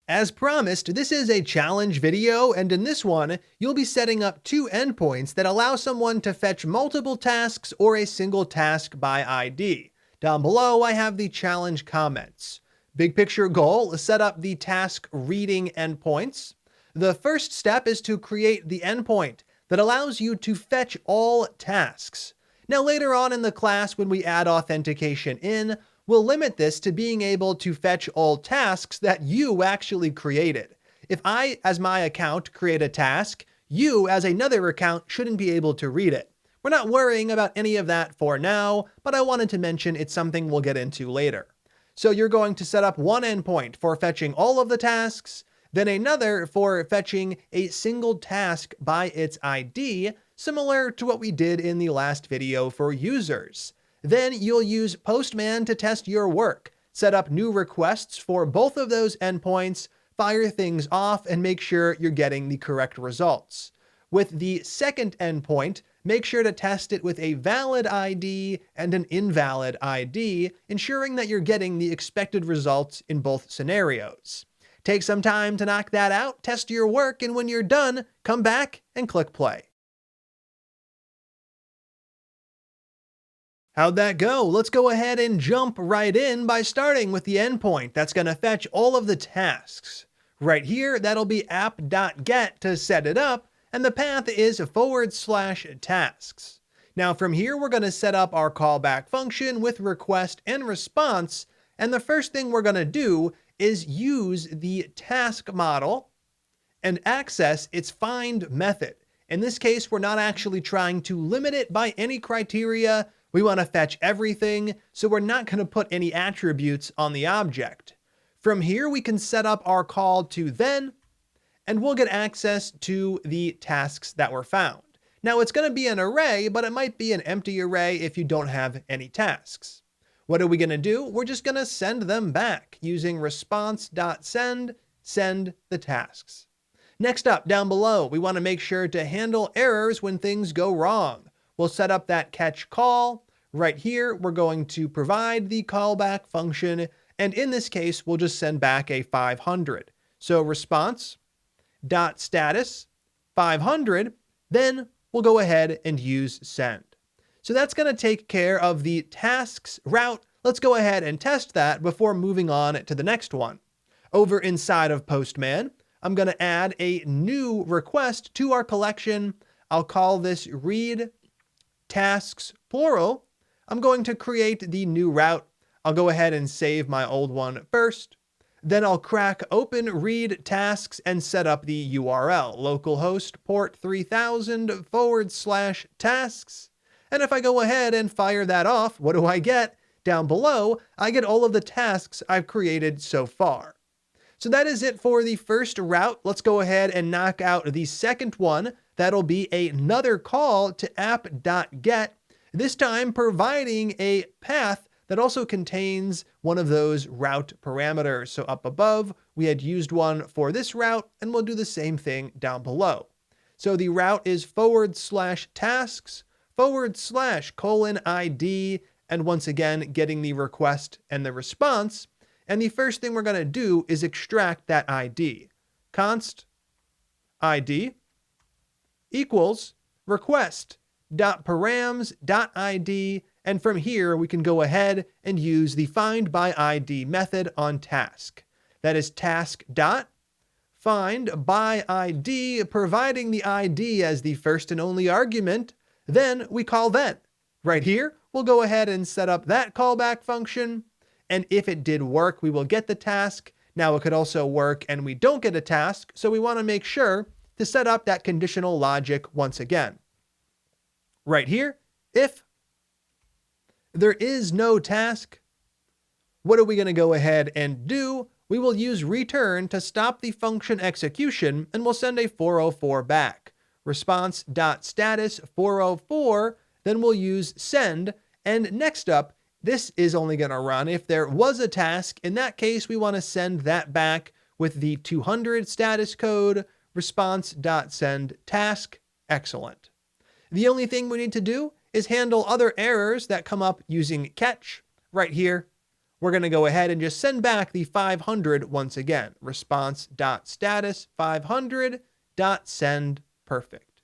As promised, this is a challenge video, and in this one, you'll be setting up two endpoints that allow someone to fetch multiple tasks or a single task by ID. Down below, I have the challenge comments. Big picture goal is set up the task reading endpoints. The first step is to create the endpoint that allows you to fetch all tasks. Now later on in the class, when we add authentication in, we'll limit this to being able to fetch all tasks that you actually created. If I, as my account, create a task, you, as another account, shouldn't be able to read it. We're not worrying about any of that for now, but I wanted to mention it's something we'll get into later. So you're going to set up one endpoint for fetching all of the tasks, then another for fetching a single task by its ID, similar to what we did in the last video for users. Then you'll use Postman to test your work, set up new requests for both of those endpoints, fire things off, and make sure you're getting the correct results. With the second endpoint, make sure to test it with a valid ID and an invalid ID, ensuring that you're getting the expected results in both scenarios. Take some time to knock that out, test your work, and when you're done, come back and click play. How'd that go? Let's go ahead and jump right in by starting with the endpoint that's going to fetch all of the tasks. Right here, that'll be app.get to set it up, and the path is /tasks. Now from here, we're going to set up our callback function with request and response, and the first thing we're going to do is use the task model and access its find method. In this case, we're not actually trying to limit it by any criteria. We want to fetch everything, so we're not going to put any attributes on the object. From here, we can set up our call to then, and we'll get access to the tasks that were found. Now, it's going to be an array, but it might be an empty array if you don't have any tasks. What are we going to do? We're just going to send them back using response.send, send the tasks. Next up, down below, we want to make sure to handle errors when things go wrong. We'll set up that catch call. Right here, we're going to provide the callback function, and in this case, we'll just send back a 500. So response.status 500, then we'll go ahead and use send. So that's going to take care of the tasks route. Let's go ahead and test that before moving on to the next one. Over inside of Postman, I'm going to add a new request to our collection. I'll call this read tasks plural. I'm going to create the new route. I'll go ahead and save my old one first. Then I'll crack open read tasks and set up the URL, localhost port 3000 /tasks. And if I go ahead and fire that off, what do I get? Down below, I get all of the tasks I've created so far. So that is it for the first route. Let's go ahead and knock out the second one. That'll be another call to app.get, this time providing a path that also contains one of those route parameters. So up above, we had used one for this route, and we'll do the same thing down below. So the route is /tasks /:ID, and once again, getting the request and the response. And the first thing we're going to do is extract that ID. Const ID equals request.params.id, and from here we can go ahead and use the find by ID method on task. That is task.find by ID, providing the ID as the first and only argument. Then we call then. Right here, we'll go ahead and set up that callback function, and if it did work, we will get the task. Now it could also work and we don't get a task, so we want to make sure to set up that conditional logic once again. Right here, if there is no task, what are we going to go ahead and do? We will use return to stop the function execution, and we'll send a 404 back. Response.status 404, then we'll use send, and next up, this is only going to run if there was a task. In that case, we want to send that back with the 200 status code, response.send task. Excellent. The only thing we need to do is handle other errors that come up using catch. Right here, We're going to go ahead and just send back the 500 once again. Response.status 500.send perfect.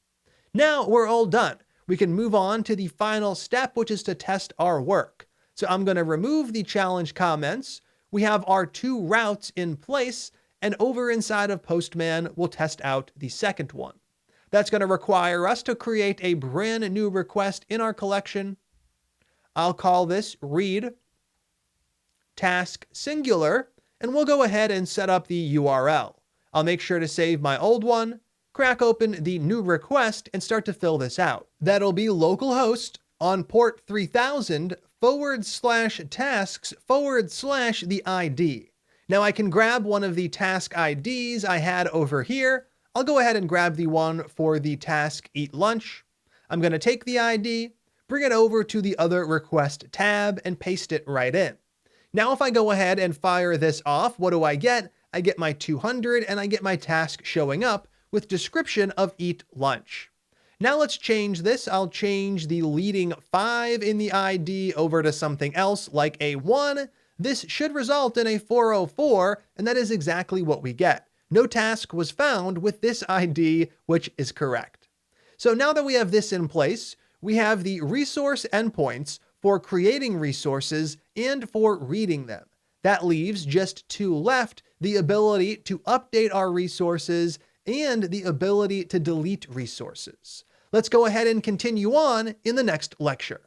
Now we're all done. We can move on to the final step, which is to test our work. So I'm going to remove the challenge comments. We have our 2 routes in place, and over inside of Postman, we'll test out the second one. That's going to require us to create a brand new request in our collection. I'll call this read task singular, and we'll go ahead and set up the URL. I'll make sure to save my old one, crack open the new request, and start to fill this out. That'll be localhost on port 3000 /tasks / the ID. Now I can grab one of the task IDs I had over here. I'll go ahead and grab the one for the task eat lunch. I'm going to take the ID, bring it over to the other request tab, and paste it right in. Now if I go ahead and fire this off, what do I get? I get my 200 and I get my task showing up with description of eat lunch. Now let's change this. I'll change the leading 5 in the ID over to something else like a 1. This should result in a 404, and that is exactly what we get. No task was found with this ID, which is correct. So now that we have this in place, we have the resource endpoints for creating resources and for reading them. That leaves just 2 left, the ability to update our resources and the ability to delete resources. Let's go ahead and continue on in the next lecture.